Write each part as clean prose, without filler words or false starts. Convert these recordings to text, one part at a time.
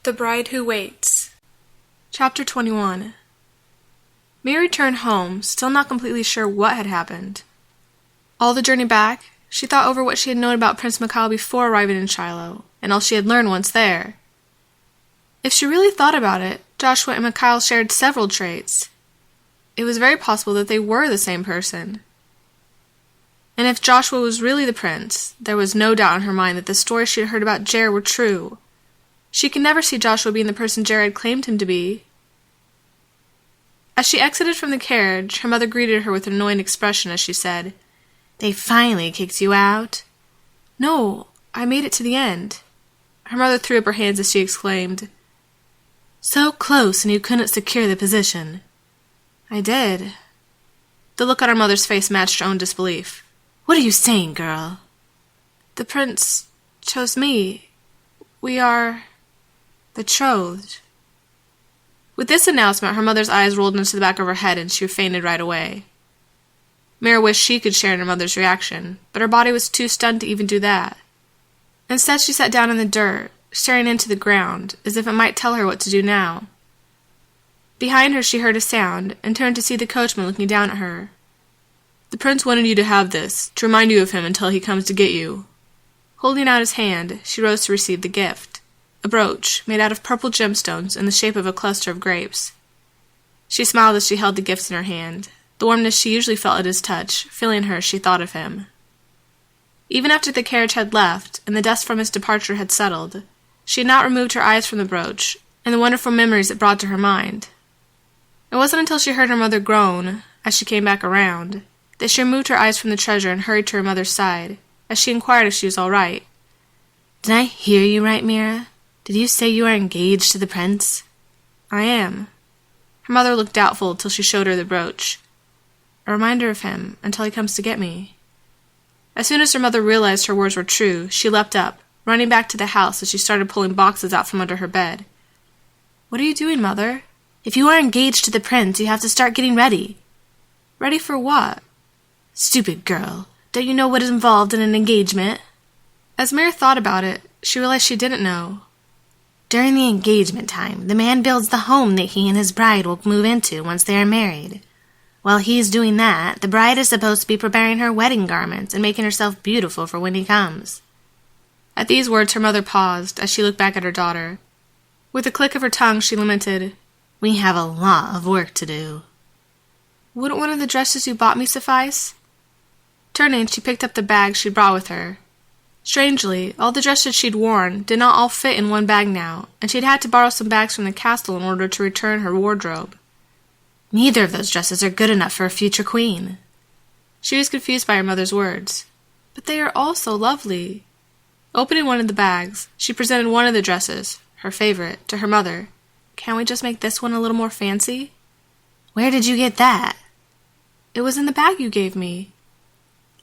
The Bride Who Waits. Chapter 21. Mira returned home, still not completely sure what had happened. All the journey back, she thought over what she had known about Prince Mikhail before arriving in Shiloh, and all she had learned once there. If she really thought about it, Joshua and Mikhail shared several traits. It was very possible that they were the same person. And if Joshua was really the prince, there was no doubt in her mind that the stories she had heard about Jer were true. She could never see Joshua being the person Jer had claimed him to be. As she exited from the carriage, her mother greeted her with an annoying expression as she said, "They finally kicked you out?" "No, I made it to the end." Her mother threw up her hands as she exclaimed, "So close and you couldn't secure the position." "I did." The look on her mother's face matched her own disbelief. "What are you saying, girl?" "The prince chose me. We are betrothed." With this announcement, her mother's eyes rolled into the back of her head and she fainted right away. Mira wished she could share in her mother's reaction, but her body was too stunned to even do that. Instead, she sat down in the dirt, staring into the ground, as if it might tell her what to do now. Behind her, she heard a sound, and turned to see the coachman looking down at her. "The prince wanted you to have this, to remind you of him until he comes to get you." Holding out his hand, she rose to receive the gift. A brooch, made out of purple gemstones in the shape of a cluster of grapes. She smiled as she held the gifts in her hand, the warmness she usually felt at his touch, filling her as she thought of him. Even after the carriage had left, and the dust from his departure had settled, she had not removed her eyes from the brooch, and the wonderful memories it brought to her mind. It wasn't until she heard her mother groan, as she came back around, that she removed her eyes from the treasure and hurried to her mother's side, as she inquired if she was all right. "Did I hear you right, Mira? Did you say you are engaged to the prince?" "I am." Her mother looked doubtful till she showed her the brooch. "A reminder of him, until he comes to get me." As soon as her mother realized her words were true, she leapt up, running back to the house as she started pulling boxes out from under her bed. "What are you doing, Mother?" "If you are engaged to the prince, you have to start getting ready." "Ready for what?" "Stupid girl. Don't you know what is involved in an engagement?" As Mira thought about it, she realized she didn't know. "During the engagement time, the man builds the home that he and his bride will move into once they are married. While he's doing that, the bride is supposed to be preparing her wedding garments and making herself beautiful for when he comes." At these words, her mother paused as she looked back at her daughter. With a click of her tongue, she lamented, "We have a lot of work to do." "Wouldn't one of the dresses you bought me suffice?" Turning, she picked up the bag she'd brought with her. Strangely, all the dresses she'd worn did not all fit in one bag now, and she'd had to borrow some bags from the castle in order to return her wardrobe. "Neither of those dresses are good enough for a future queen." She was confused by her mother's words. "But they are all so lovely." Opening one of the bags, she presented one of the dresses, her favorite, to her mother. "Can't we just make this one a little more fancy?" "Where did you get that?" "It was in the bag you gave me."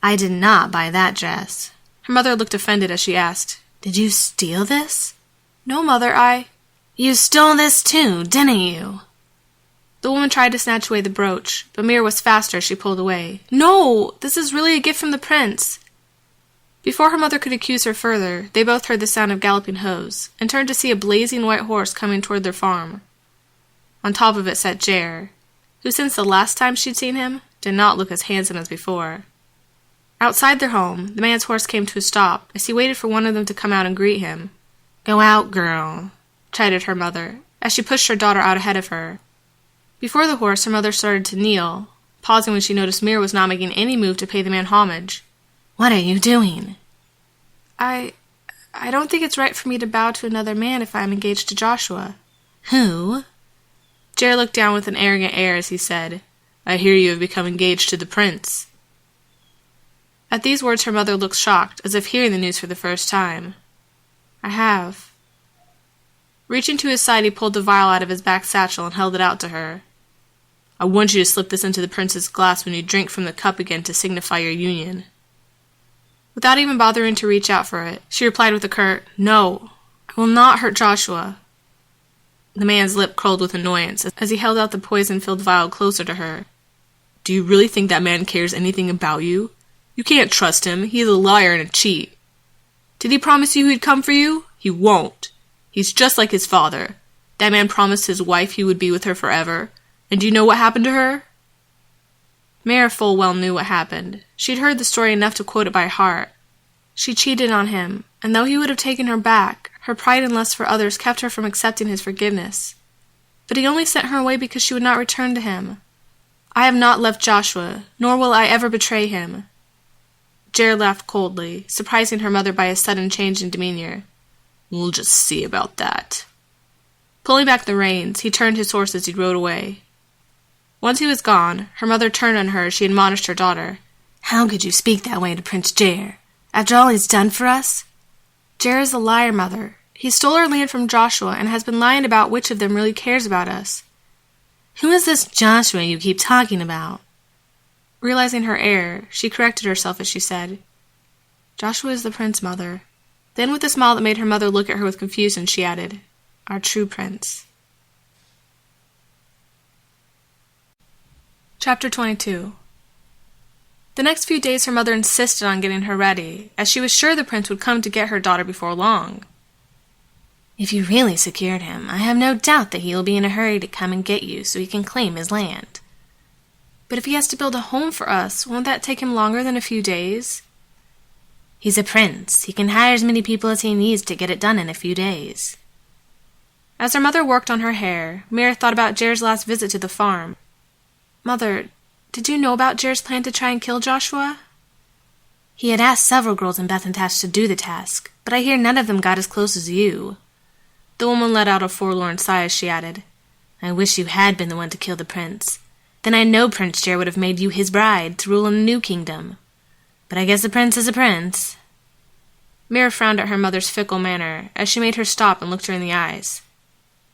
"I did not buy that dress." Her mother looked offended as she asked, "Did you steal this?" "No, Mother, You stole this too, didn't you?" The woman tried to snatch away the brooch, but Mira was faster as she pulled away. "No, this is really a gift from the prince." Before her mother could accuse her further, they both heard the sound of galloping hoofs, and turned to see a blazing white horse coming toward their farm. On top of it sat Jer, who since the last time she'd seen him, did not look as handsome as before. Outside their home, the man's horse came to a stop as he waited for one of them to come out and greet him. "Go out, girl," chided her mother, as she pushed her daughter out ahead of her. Before the horse, her mother started to kneel, pausing when she noticed Mira was not making any move to pay the man homage. "What are you doing?" I don't think it's right for me to bow to another man if I am engaged to Joshua." "Who?" Jer looked down with an arrogant air as he said, "I hear you have become engaged to the prince." At these words, her mother looked shocked, as if hearing the news for the first time. "I have." Reaching to his side, he pulled the vial out of his back satchel and held it out to her. "I want you to slip this into the prince's glass when you drink from the cup again to signify your union." Without even bothering to reach out for it, she replied with a curt, "No, I will not hurt Joshua." The man's lip curled with annoyance as he held out the poison-filled vial closer to her. "Do you really think that man cares anything about you? You can't trust him. He is a liar and a cheat. Did he promise you he'd come for you? He won't. He's just like his father. That man promised his wife he would be with her forever. And do you know what happened to her?" Mira full well knew what happened. She'd heard the story enough to quote it by heart. She cheated on him, and though he would have taken her back, her pride and lust for others kept her from accepting his forgiveness. But he only sent her away because she would not return to him. "I have not left Joshua, nor will I ever betray him." Jared laughed coldly, surprising her mother by a sudden change in demeanor. "We'll just see about that." Pulling back the reins, he turned his horse as he rode away. Once he was gone, her mother turned on her as she admonished her daughter. "How could you speak that way to Prince Jared, after all he's done for us?" "Jared is a liar, Mother. He stole our land from Joshua and has been lying about which of them really cares about us." "Who is this Joshua you keep talking about?" Realizing her error, she corrected herself as she said, "Joshua is the prince, Mother." Then with a smile that made her mother look at her with confusion, she added, "Our true prince." Chapter 22. The next few days her mother insisted on getting her ready, as she was sure the prince would come to get her daughter before long. "If you really secured him, I have no doubt that he will be in a hurry to come and get you so he can claim his land." "But if he has to build a home for us, won't that take him longer than a few days?" "He's a prince. He can hire as many people as he needs to get it done in a few days." As her mother worked on her hair, Mira thought about Jared's last visit to the farm. "Mother, did you know about Jared's plan to try and kill Joshua?" "He had asked several girls in Bethantach to do the task, but I hear none of them got as close as you." The woman let out a forlorn sigh as she added, "I wish you had been the one to kill the prince. Then I know Prince Jared would have made you his bride to rule in the new kingdom. But I guess a prince is a prince." Mira frowned at her mother's fickle manner as she made her stop and looked her in the eyes.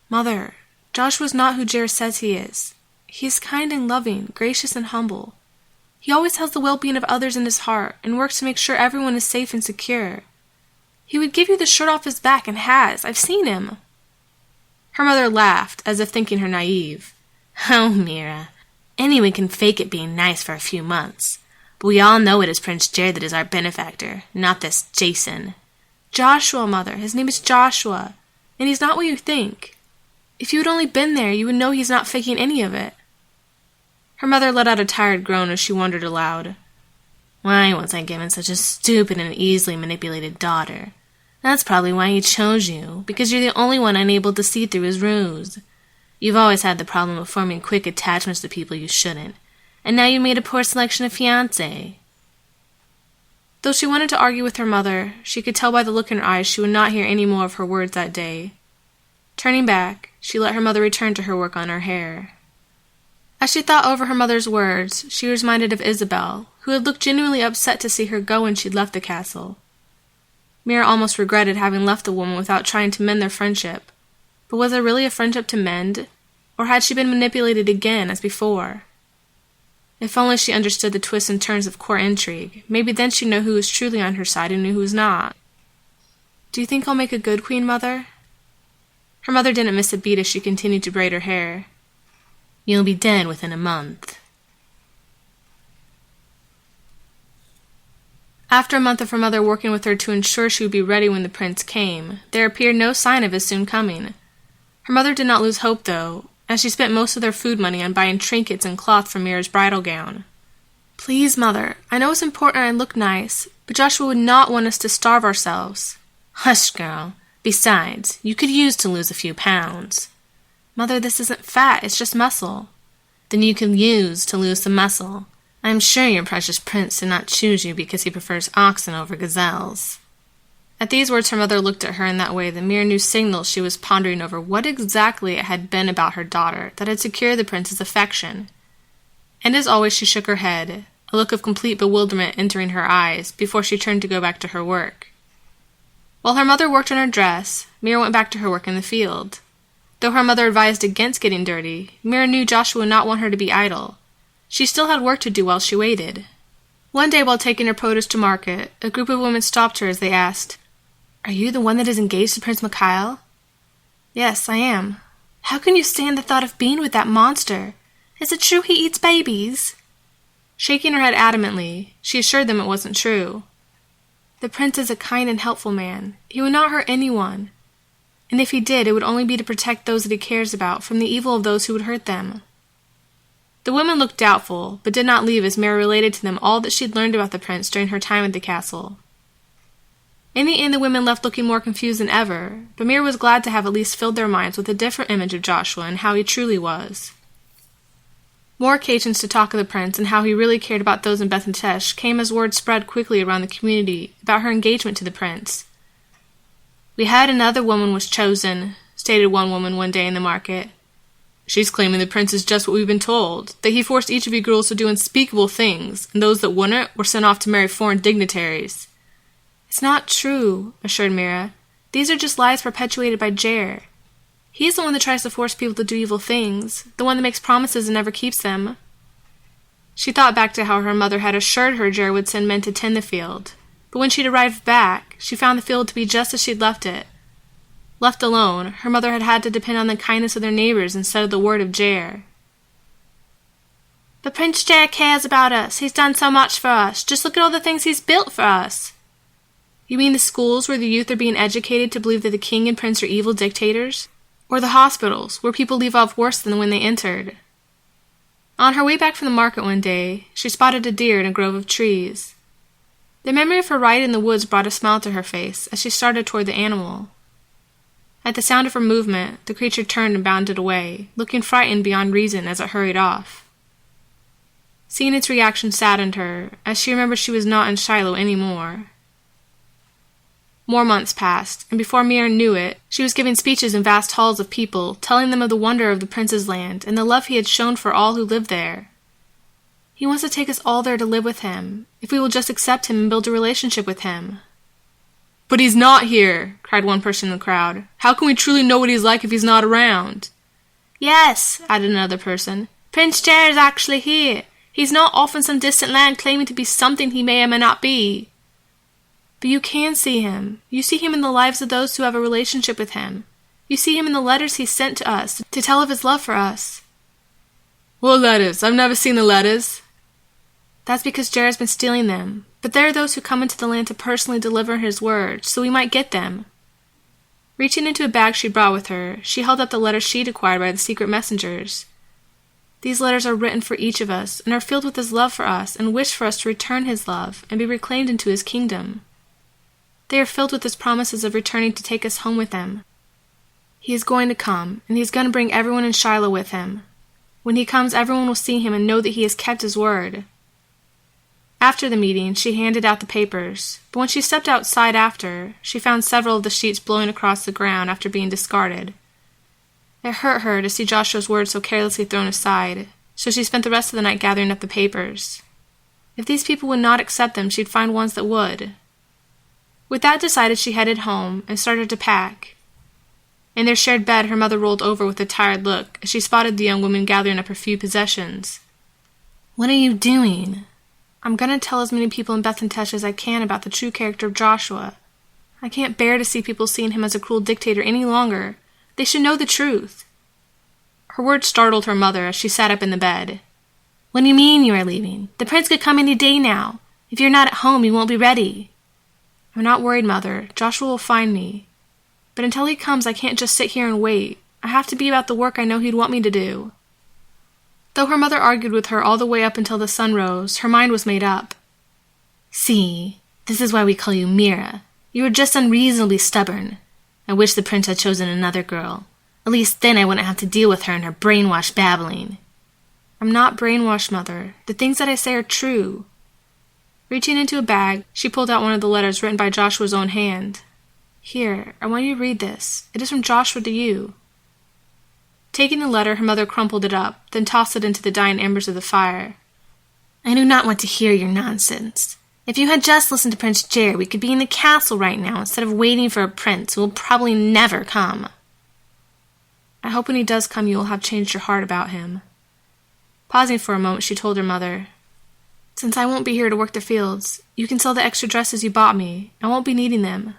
"Mother, Joshua's not who Jared says he is. He is kind and loving, gracious and humble. He always has the well-being of others in his heart and works to make sure everyone is safe and secure. He would give you the shirt off his back and has. I've seen him." Her mother laughed, as if thinking her naive. "Oh, Mira, anyone can fake it being nice for a few months. But we all know it is Prince Jared that is our benefactor, not this Jason." "Joshua, Mother. His name is Joshua, and he's not what you think. If you had only been there, you would know he's not faking any of it." Her mother let out a tired groan as she wondered aloud. "Why was I given such a stupid and easily manipulated daughter? That's probably why he chose you, because you're the only one unable to see through his ruse. You've always had the problem of forming quick attachments to people you shouldn't, and now you made a poor selection of fiancé." Though she wanted to argue with her mother, she could tell by the look in her eyes she would not hear any more of her words that day. Turning back, she let her mother return to her work on her hair. As she thought over her mother's words, she was reminded of Isabel, who had looked genuinely upset to see her go when she'd left the castle. Mira almost regretted having left the woman without trying to mend their friendship. But was there really a friendship to mend? Or had she been manipulated again, as before? If only she understood the twists and turns of court intrigue, maybe then she'd know who was truly on her side and knew who was not. "Do you think I'll make a good queen, Mother?" Her mother didn't miss a beat as she continued to braid her hair. "You'll be dead within a month." After a month of her mother working with her to ensure she would be ready when the prince came, there appeared no sign of his soon coming. Her mother did not lose hope, though, as she spent most of their food money on buying trinkets and cloth for Mira's bridal gown. "Please, Mother, I know it's important I look nice, but Joshua would not want us to starve ourselves." "Hush, girl. Besides, you could use to lose a few pounds." "Mother, this isn't fat, it's just muscle." "Then you could use to lose some muscle. I'm sure your precious prince did not choose you because he prefers oxen over gazelles." At these words her mother looked at her in that way that Mira knew signaled she was pondering over what exactly it had been about her daughter that had secured the prince's affection. And as always she shook her head, a look of complete bewilderment entering her eyes before she turned to go back to her work. While her mother worked on her dress, Mira went back to her work in the field. Though her mother advised against getting dirty, Mira knew Joshua would not want her to be idle. She still had work to do while she waited. One day while taking her produce to market, a group of women stopped her as they asked, "Are you the one that is engaged to Prince Mikhail?" "Yes, I am." "How can you stand the thought of being with that monster? Is it true he eats babies?" Shaking her head adamantly, she assured them it wasn't true. "The prince is a kind and helpful man. He would not hurt anyone. and if he did, it would only be to protect those that he cares about from the evil of those who would hurt them. The women looked doubtful, but did not leave as Mira related to them all that she had learned about the prince during her time at the castle. In the end, the women left looking more confused than ever, but Mira was glad to have at least filled their minds with a different image of Joshua and how he truly was. More occasions to talk of the prince and how he really cared about those in Beth-Tesh came as word spread quickly around the community about her engagement to the prince. "We had another woman was chosen," stated one woman one day in the market. "She's claiming the prince is just what we've been told, that he forced each of you girls to do unspeakable things, and those that wouldn't were sent off to marry foreign dignitaries." "It's not true," assured Mira. "These are just lies perpetuated by Jer. He's the one that tries to force people to do evil things, the one that makes promises and never keeps them." She thought back to how her mother had assured her Jer would send men to tend the field, but when she'd arrived back, she found the field to be just as she'd left it. Left alone, her mother had to depend on the kindness of their neighbors instead of the word of Jer. "But Prince Jer cares about us. He's done so much for us. Just look at all the things he's built for us." "You mean the schools where the youth are being educated to believe that the king and prince are evil dictators? Or the hospitals, where people leave off worse than when they entered?" On her way back from the market one day, she spotted a deer in a grove of trees. The memory of her ride in the woods brought a smile to her face as she started toward the animal. At the sound of her movement, the creature turned and bounded away, looking frightened beyond reason as it hurried off. Seeing its reaction saddened her, as she remembered she was not in Shiloh any more. More months passed, and before Mira knew it, she was giving speeches in vast halls of people, telling them of the wonder of the prince's land and the love he had shown for all who lived there. "He wants to take us all there to live with him, if we will just accept him and build a relationship with him." "But he's not here," cried one person in the crowd. "How can we truly know what he's like if he's not around?" "Yes," added another person. "Prince Jer is actually here. He's not off in some distant land claiming to be something he may or may not be." "But you can see him. You see him in the lives of those who have a relationship with him. You see him in the letters he sent to us to tell of his love for us." "What letters? I've never seen the letters." "That's because Jer has been stealing them. But there are those who come into the land to personally deliver his word, so we might get them." Reaching into a bag she brought with her, she held up the letters she'd acquired by the secret messengers. "These letters are written for each of us, and are filled with his love for us, and wish for us to return his love, and be reclaimed into his kingdom. They are filled with his promises of returning to take us home with him. He is going to come, and he is going to bring everyone in Shiloh with him. When he comes, everyone will see him and know that he has kept his word." After the meeting, she handed out the papers, but when she stepped outside after, she found several of the sheets blowing across the ground after being discarded. It hurt her to see Joshua's words so carelessly thrown aside, so she spent the rest of the night gathering up the papers. If these people would not accept them, she'd find ones that would. With that decided, she headed home and started to pack. In their shared bed, her mother rolled over with a tired look as she spotted the young woman gathering up her few possessions. "What are you doing?" "I'm going to tell as many people in Beth-Tesh as I can about the true character of Joshua. I can't bear to see people seeing him as a cruel dictator any longer. They should know the truth." Her words startled her mother as she sat up in the bed. "What do you mean you are leaving? The prince could come any day now. If you're not at home, you won't be ready." "I'm not worried, Mother. Joshua will find me. But until he comes, I can't just sit here and wait. I have to be about the work I know he'd want me to do." Though her mother argued with her all the way up until the sun rose, her mind was made up. "See, this is why we call you Mira. You are just unreasonably stubborn. I wish the prince had chosen another girl. At least then I wouldn't have to deal with her and her brainwashed babbling." "I'm not brainwashed, Mother. The things that I say are true." Reaching into a bag, she pulled out one of the letters written by Joshua's own hand. "Here, I want you to read this. It is from Joshua to you." Taking the letter, her mother crumpled it up, then tossed it into the dying embers of the fire. "I do not want to hear your nonsense. If you had just listened to Prince Jer, we could be in the castle right now instead of waiting for a prince who will probably never come." "I hope when he does come you will have changed your heart about him." Pausing for a moment, she told her mother, "Since I won't be here to work the fields, you can sell the extra dresses you bought me. I won't be needing them."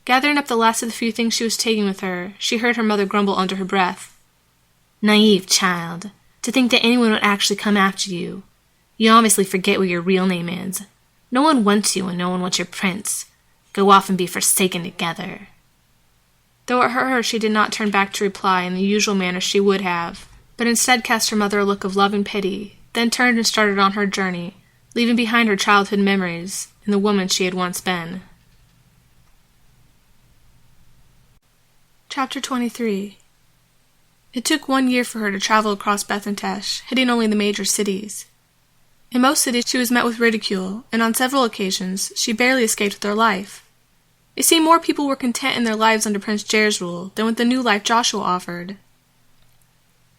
Gathering up the last of the few things she was taking with her, she heard her mother grumble under her breath. "Naive child, to think that anyone would actually come after you. You obviously forget what your real name is. No one wants you and no one wants your prince. Go off and be forsaken together." Though it hurt her, she did not turn back to reply in the usual manner she would have, but instead cast her mother a look of love and pity, then turned and started on her journey, leaving behind her childhood memories and the woman she had once been. Chapter 23. It took 1 year for her to travel across Beth and Tesh, hitting only the major cities. In most cities she was met with ridicule, and on several occasions she barely escaped with her life. It seemed more people were content in their lives under Prince Jair's rule than with the new life Joshua offered.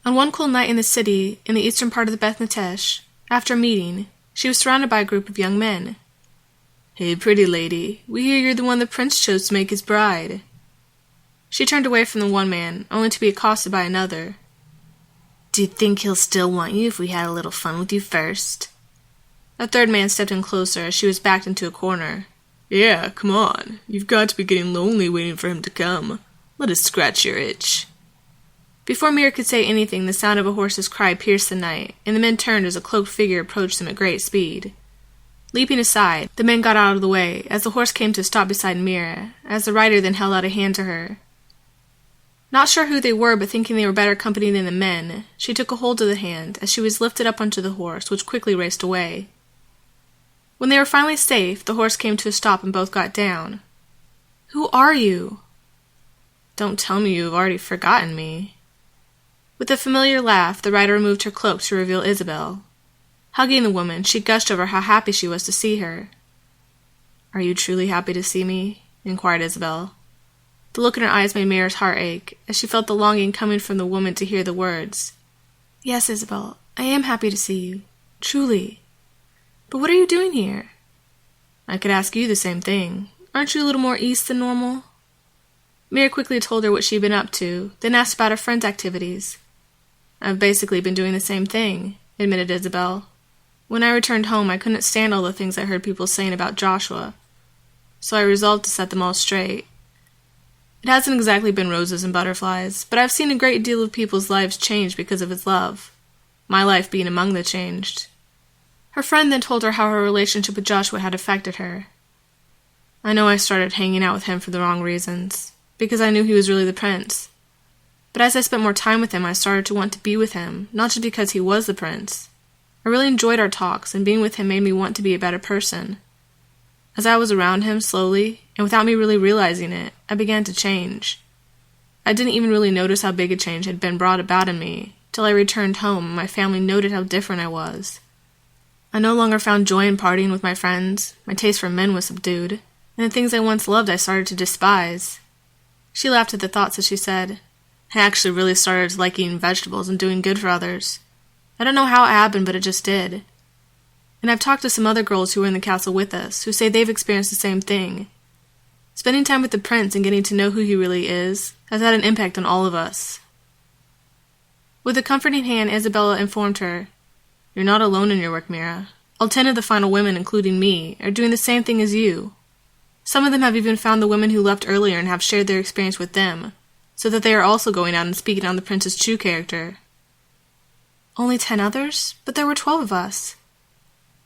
On one cool night in the city, in the eastern part of the Beth Natesh, after a meeting, she was surrounded by a group of young men. "Hey, pretty lady, we hear you're the one the prince chose to make his bride." She turned away from the one man, only to be accosted by another. "Do you think he'll still want you if we had a little fun with you first?" A third man stepped in closer as she was backed into a corner. "Yeah, come on. You've got to be getting lonely waiting for him to come. Let us scratch your itch." Before Mira could say anything, the sound of a horse's cry pierced the night, and the men turned as a cloaked figure approached them at great speed. Leaping aside, the men got out of the way as the horse came to a stop beside Mira, as the rider then held out a hand to her. Not sure who they were, but thinking they were better company than the men, she took a hold of the hand as she was lifted up onto the horse, which quickly raced away. When they were finally safe, the horse came to a stop and both got down. "Who are you?" "Don't tell me you have already forgotten me." With a familiar laugh, the rider removed her cloak to reveal Isabel. Hugging the woman, she gushed over how happy she was to see her. "Are you truly happy to see me?" inquired Isabel. The look in her eyes made Mira's heart ache, as she felt the longing coming from the woman to hear the words. "Yes, Isabel, I am happy to see you. Truly. But what are you doing here?" "I could ask you the same thing. Aren't you a little more east than normal?" Mira quickly told her what she had been up to, then asked about her friends' activities. "I've basically been doing the same thing," admitted Isabel. "When I returned home, I couldn't stand all the things I heard people saying about Joshua, so I resolved to set them all straight. It hasn't exactly been roses and butterflies, but I've seen a great deal of people's lives change because of his love, my life being among the changed." Her friend then told her how her relationship with Joshua had affected her. "I know I started hanging out with him for the wrong reasons, because I knew he was really the prince. But as I spent more time with him, I started to want to be with him, not just because he was the prince. I really enjoyed our talks, and being with him made me want to be a better person. As I was around him, slowly, and without me really realizing it, I began to change. I didn't even really notice how big a change had been brought about in me, till I returned home and my family noted how different I was. I no longer found joy in partying with my friends, my taste for men was subdued, and the things I once loved I started to despise." She laughed at the thoughts as she said, "I actually really started to like eating vegetables and doing good for others. I don't know how it happened, but it just did. And I've talked to some other girls who were in the castle with us, who say they've experienced the same thing. Spending time with the prince and getting to know who he really is has had an impact on all of us." With a comforting hand, Isabella informed her, "You're not alone in your work, Mira. All 10 of the final women, including me, are doing the same thing as you. Some of them have even found the women who left earlier and have shared their experience with them, so that they are also going out and speaking on the prince's true character." "Only 10 others? But there were 12 of us."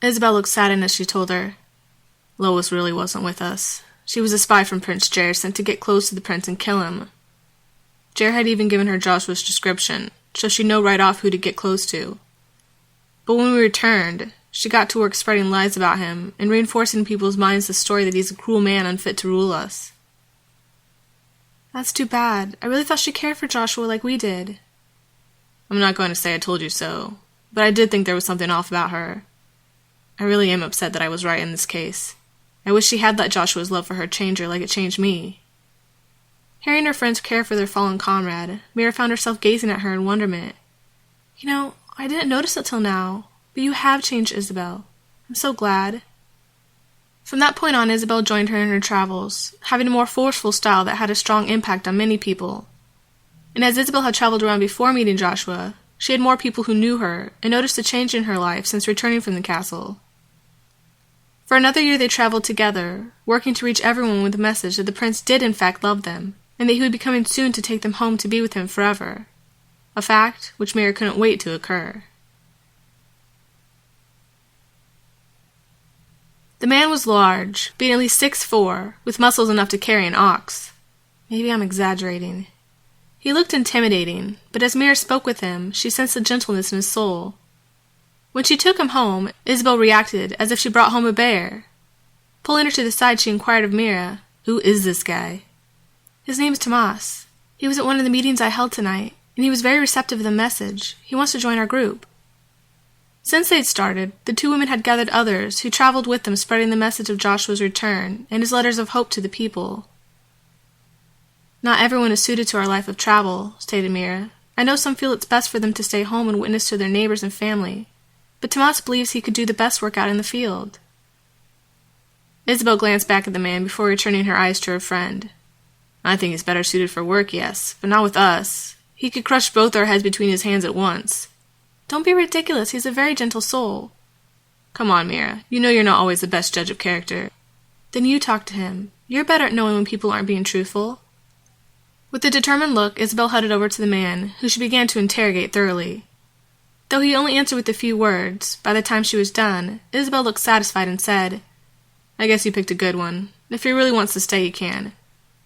Isabel looked saddened as she told her, "Lois really wasn't with us. She was a spy from Prince Jair sent to get close to the prince and kill him. Jair had even given her Joshua's description, so she'd know right off who to get close to. But when we returned, she got to work spreading lies about him and reinforcing in people's minds the story that he's a cruel man unfit to rule us." "That's too bad. I really thought she cared for Joshua like we did." "I'm not going to say I told you so, but I did think there was something off about her. I really am upset that I was right in this case. I wish she had let Joshua's love for her change her like it changed me." Hearing her friends care for their fallen comrade, Mira found herself gazing at her in wonderment. "You know, I didn't notice it till now, but you have changed, Isabel. I'm so glad." From that point on, Isabel joined her in her travels, having a more forceful style that had a strong impact on many people. And as Isabel had traveled around before meeting Joshua, she had more people who knew her and noticed a change in her life since returning from the castle. For another year they traveled together, working to reach everyone with the message that the prince did in fact love them, and that he would be coming soon to take them home to be with him forever. A fact which Mira couldn't wait to occur. The man was large, being at least 6'4", with muscles enough to carry an ox. Maybe I'm exaggerating. He looked intimidating, but as Mira spoke with him, she sensed the gentleness in his soul. When she took him home, Isabel reacted as if she brought home a bear. Pulling her to the side, she inquired of Mira, "Who is this guy?" "His name's Tomas. He was at one of the meetings I held tonight, and he was very receptive of the message. He wants to join our group." Since they'd started, the two women had gathered others who traveled with them, spreading the message of Joshua's return and his letters of hope to the people. "Not everyone is suited to our life of travel," stated Mira. "I know some feel it's best for them to stay home and witness to their neighbors and family, but Tomas believes he could do the best work out in the field." Isabel glanced back at the man before returning her eyes to her friend. "I think he's better suited for work, yes, but not with us. He could crush both our heads between his hands at once." "Don't be ridiculous. He's a very gentle soul." "Come on, Mira. You know you're not always the best judge of character." "Then you talk to him. You're better at knowing when people aren't being truthful." With a determined look, Isabel headed over to the man, who she began to interrogate thoroughly. Though he only answered with a few words, by the time she was done, Isabel looked satisfied and said, "I guess you picked a good one. If he really wants to stay, he can.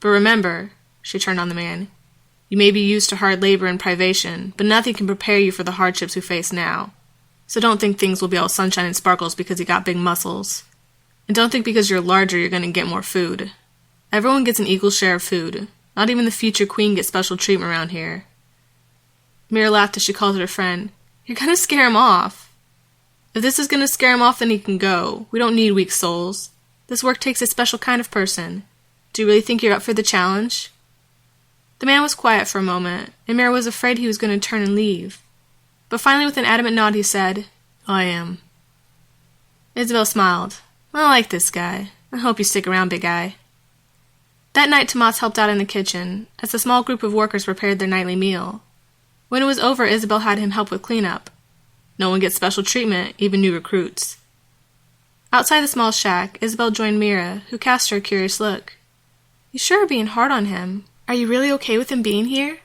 But remember," she turned on the man, "you may be used to hard labor and privation, but nothing can prepare you for the hardships we face now. So don't think things will be all sunshine and sparkles because you got big muscles. And don't think because you're larger you're going to get more food. Everyone gets an equal share of food. Not even the future queen gets special treatment around here." Mira laughed as she called her friend. "You're going to scare him off." "If this is going to scare him off, then he can go. We don't need weak souls. This work takes a special kind of person. Do you really think you're up for the challenge?" The man was quiet for a moment, and Mira was afraid he was going to turn and leave. But finally, with an adamant nod, he said, "I am." Isabel smiled. "I like this guy. I hope you stick around, big guy." That night, Tomas helped out in the kitchen, as a small group of workers prepared their nightly meal. When it was over, Isabel had him help with cleanup. No one gets special treatment, even new recruits. Outside the small shack, Isabel joined Mira, who cast her a curious look. "You sure are being hard on him. Are you really okay with him being here?"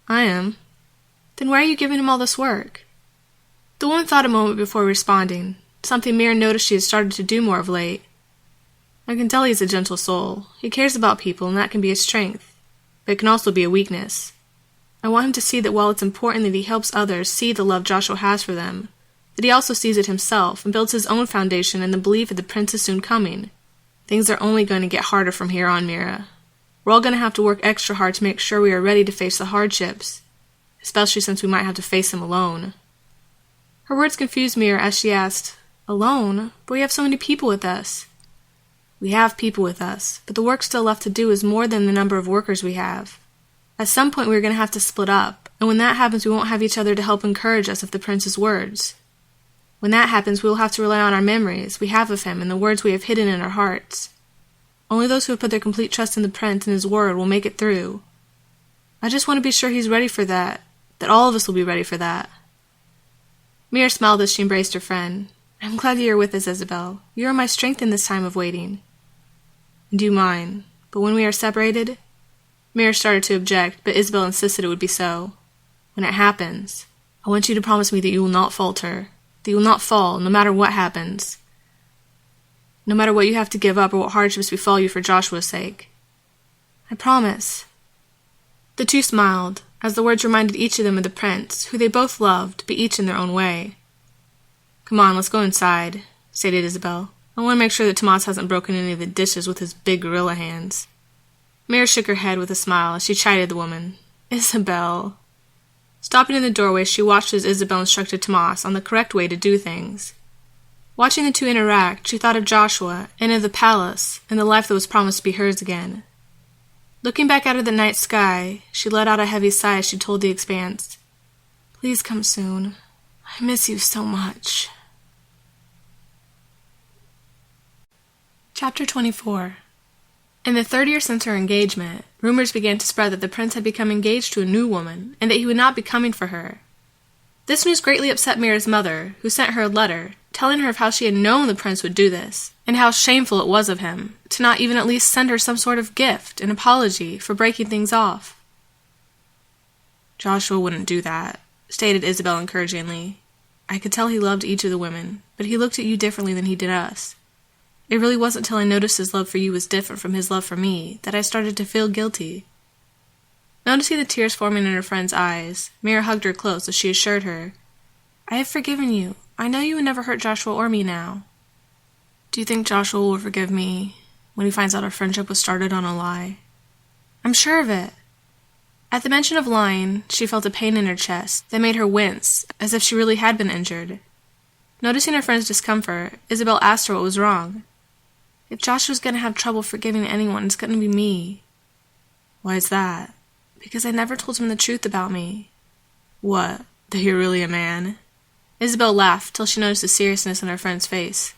"I am." "Then why are you giving him all this work?" The woman thought a moment before responding, something Mira noticed she had started to do more of late. "I can tell he's a gentle soul. He cares about people, and that can be a strength. But it can also be a weakness. I want him to see that while it's important that he helps others see the love Joshua has for them, that he also sees it himself and builds his own foundation in the belief that the prince is soon coming. Things are only going to get harder from here on, Mira. We're all going to have to work extra hard to make sure we are ready to face the hardships, especially since we might have to face them alone." Her words confused Mira as she asked, "Alone? But we have so many people with us." "We have people with us, but the work still left to do is more than the number of workers we have. At some point we are going to have to split up, and when that happens we won't have each other to help encourage us of the prince's words. When that happens we will have to rely on our memories we have of him and the words we have hidden in our hearts. Only those who have put their complete trust in the prince and his word will make it through. I just want to be sure he's ready for that all of us will be ready for that." Mira smiled as she embraced her friend. "I'm glad you are with us, Isabel. You are my strength in this time of waiting." "And you mine. But when we are separated?" Mira started to object, but Isabel insisted it would be so. "When it happens, I want you to promise me that you will not falter, that you will not fall, no matter what happens. No matter what you have to give up or what hardships befall you for Joshua's sake." "I promise." The two smiled, as the words reminded each of them of the prince, who they both loved, but each in their own way. "Come on, let's go inside," stated Isabel. "I want to make sure that Tomas hasn't broken any of the dishes with his big gorilla hands." Mira shook her head with a smile as she chided the woman. "Isabel." Stopping in the doorway, she watched as Isabel instructed Tomas on the correct way to do things. Watching the two interact, she thought of Joshua and of the palace and the life that was promised to be hers again. Looking back out of the night sky, she let out a heavy sigh as she told the expanse, "Please come soon. I miss you so much." Chapter 24. In the 3rd year since her engagement, rumors began to spread that the prince had become engaged to a new woman, and that he would not be coming for her. This news greatly upset Mira's mother, who sent her a letter, telling her of how she had known the prince would do this, and how shameful it was of him, to not even at least send her some sort of gift, an apology, for breaking things off. "Joshua wouldn't do that," stated Isabel encouragingly. "I could tell he loved each of the women, but he looked at you differently than he did us. It really wasn't until I noticed his love for you was different from his love for me that I started to feel guilty." Noticing the tears forming in her friend's eyes, Mira hugged her close as she assured her, "I have forgiven you. I know you would never hurt Joshua or me now." "Do you think Joshua will forgive me when he finds out our friendship was started on a lie?" "I'm sure of it." At the mention of lying, she felt a pain in her chest that made her wince, as if she really had been injured. Noticing her friend's discomfort, Isabel asked her what was wrong. "If Joshua's going to have trouble forgiving anyone, it's going to be me." "Why is that?" "Because I never told him the truth about me." "What, that you're really a man?" Isabel laughed till she noticed the seriousness in her friend's face.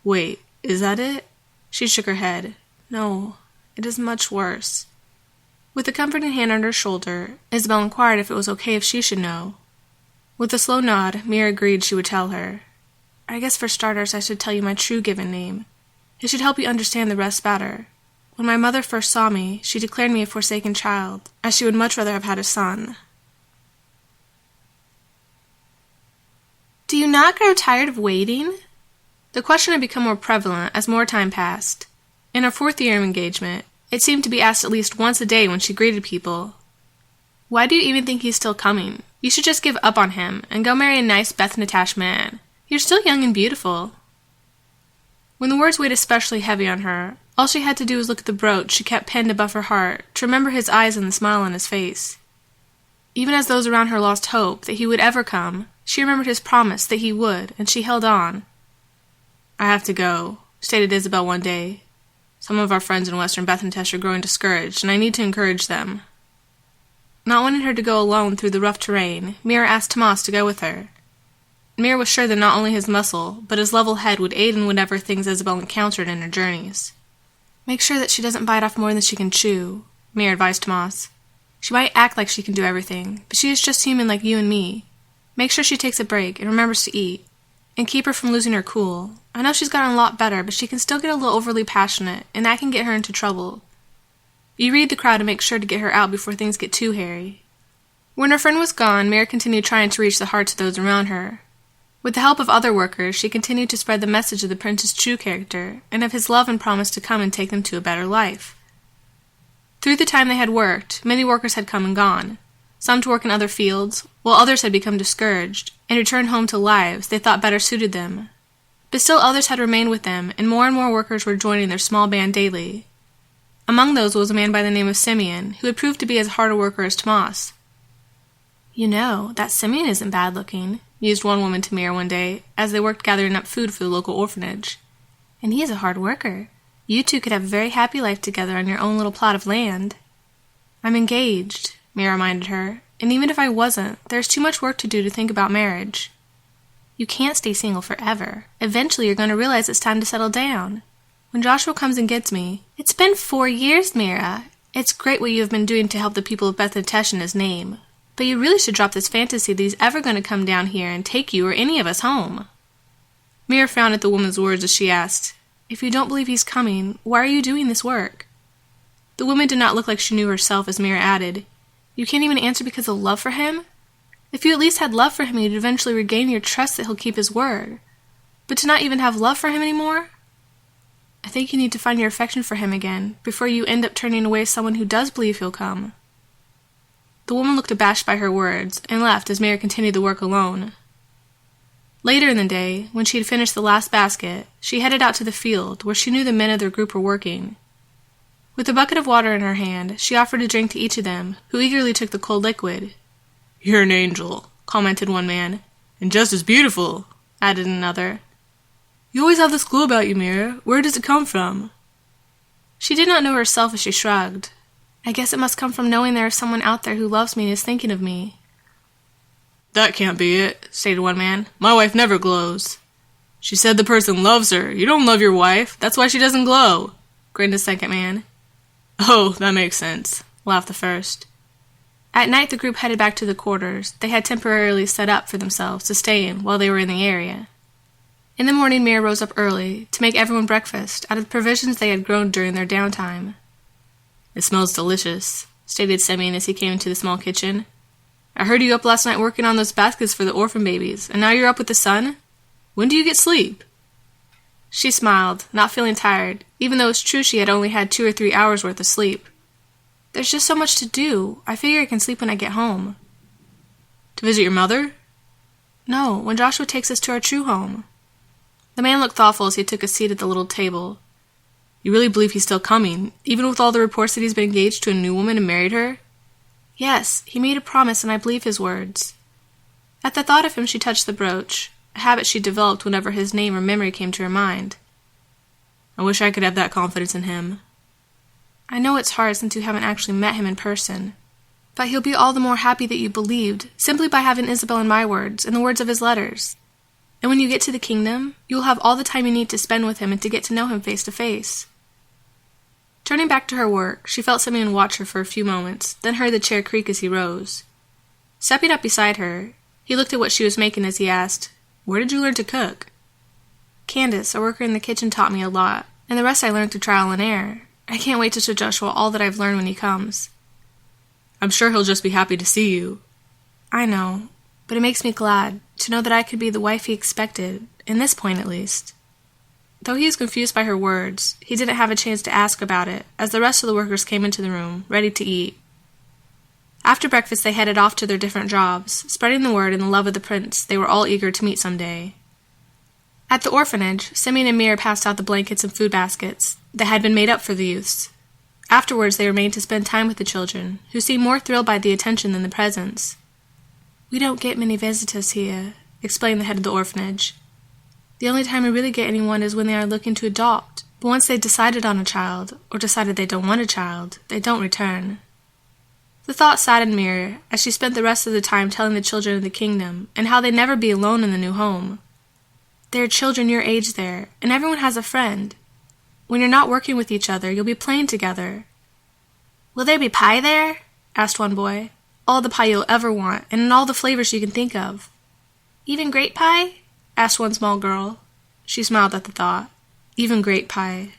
"Wait, is that it?" She shook her head. "No, it is much worse." With a comforting hand on her shoulder, Isabel inquired if it was okay if she should know. With a slow nod, Mira agreed she would tell her. "I guess for starters I should tell you my true given name. It should help you understand the rest better. When my mother first saw me, she declared me a forsaken child, as she would much rather have had a son." Do you not grow tired of waiting? The question had become more prevalent as more time passed. In her 4th year of engagement, it seemed to be asked at least once a day when she greeted people. "Why do you even think he's still coming? You should just give up on him and go marry a nice Beth-attached man. You're still young and beautiful." When the words weighed especially heavy on her, all she had to do was look at the brooch she kept pinned above her heart to remember his eyes and the smile on his face. Even as those around her lost hope that he would ever come, she remembered his promise that he would, and she held on. "I have to go," stated Isabel one day. "Some of our friends in Western Bethlehem are growing discouraged, and I need to encourage them." Not wanting her to go alone through the rough terrain, Mira asked Tomas to go with her. Mira was sure that not only his muscle, but his level head would aid in whatever things Isabel encountered in her journeys. "Make sure that she doesn't bite off more than she can chew," Mira advised Tomas. "She might act like she can do everything, but she is just human like you and me. Make sure she takes a break and remembers to eat. And keep her from losing her cool. I know she's gotten a lot better, but she can still get a little overly passionate, and that can get her into trouble. You read the crowd and make sure to get her out before things get too hairy." When her friend was gone, Mira continued trying to reach the hearts of those around her. With the help of other workers, she continued to spread the message of the prince's true character, and of his love and promise to come and take them to a better life. Through the time they had worked, many workers had come and gone, some to work in other fields, while others had become discouraged, and returned home to lives they thought better suited them. But still others had remained with them, and more workers were joining their small band daily. Among those was a man by the name of Simeon, who had proved to be as hard a worker as Tomas. "You know, that Simeon isn't bad-looking," mused one woman to Mira one day, as they worked gathering up food for the local orphanage. "And he is a hard worker. You two could have a very happy life together on your own little plot of land." "I'm engaged," Mira reminded her, "and even if I wasn't, there's too much work to do to think about marriage." "You can't stay single forever. Eventually you're going to realize it's time to settle down. When Joshua comes and gets me..." "It's been 4 years, Mira. It's great what you have been doing to help the people of Beth-Tesh in his name. But you really should drop this fantasy that he's ever going to come down here and take you or any of us home." Mira frowned at the woman's words as she asked, "If you don't believe he's coming, why are you doing this work?" The woman did not look like she knew herself as Mira added, "You can't even answer because of love for him? If you at least had love for him, you'd eventually regain your trust that he'll keep his word. But to not even have love for him anymore? I think you need to find your affection for him again, before you end up turning away someone who does believe he'll come." The woman looked abashed by her words, and left as Mira continued the work alone. Later in the day, when she had finished the last basket, she headed out to the field, where she knew the men of their group were working. With a bucket of water in her hand, she offered a drink to each of them, who eagerly took the cold liquid. "You're an angel," commented one man. "And just as beautiful," added another. "You always have this glow about you, Mira. Where does it come from?" She did not know herself as she shrugged. "I guess it must come from knowing there is someone out there who loves me and is thinking of me." "That can't be it," stated one man. "My wife never glows." "She said the person loves her. You don't love your wife. That's why she doesn't glow," grinned the second man. "Oh, that makes sense," laughed the first. At night the group headed back to the quarters they had temporarily set up for themselves to stay in while they were in the area. In the morning Mira rose up early to make everyone breakfast out of the provisions they had grown during their downtime. "It smells delicious," stated Simeon as he came into the small kitchen. "I heard you up last night working on those baskets for the orphan babies, and now you're up with the sun? When do you get sleep?" She smiled, not feeling tired, even though it's true she had only had 2 or 3 hours worth of sleep. There's just so much to do. I figure I can sleep when I get home. To visit your mother? No, when Joshua takes us to our true home. The man looked thoughtful as he took a seat at the little table. You really believe he's still coming, even with all the reports that he's been engaged to a new woman and married her? Yes, he made a promise and I believe his words. At the thought of him, she touched the brooch, a habit she developed whenever his name or memory came to her mind. I wish I could have that confidence in him. I know it's hard since you haven't actually met him in person, but he'll be all the more happy that you believed, simply by having Isabel and my words and the words of his letters. And when you get to the kingdom, you'll have all the time you need to spend with him and to get to know him face to face. Turning back to her work, she felt Simeon watch her for a few moments, then heard the chair creak as he rose. Stepping up beside her, he looked at what she was making as he asked, "Where did you learn to cook?" "Candace, a worker in the kitchen, taught me a lot, and the rest I learned through trial and error. I can't wait to show Joshua all that I've learned when he comes." "I'm sure he'll just be happy to see you." "I know, but it makes me glad to know that I could be the wife he expected, in this point at least." Though he was confused by her words, he didn't have a chance to ask about it, as the rest of the workers came into the room, ready to eat. After breakfast they headed off to their different jobs, spreading the word and the love of the prince they were all eager to meet someday. At the orphanage, Simeon and Mira passed out the blankets and food baskets that had been made up for the youths. Afterwards they remained to spend time with the children, who seemed more thrilled by the attention than the presents. "We don't get many visitors here," explained the head of the orphanage. "The only time we really get anyone is when they are looking to adopt, but once they've decided on a child, or decided they don't want a child, they don't return." The thought saddened Mira, as she spent the rest of the time telling the children of the kingdom, and how they'd never be alone in the new home. "There are children your age there, and everyone has a friend. When you're not working with each other, you'll be playing together." "Will there be pie there?" asked one boy. "All the pie you'll ever want, and in all the flavors you can think of." "Even grape pie?" asked one small girl. She smiled at the thought. "Even grape pie,"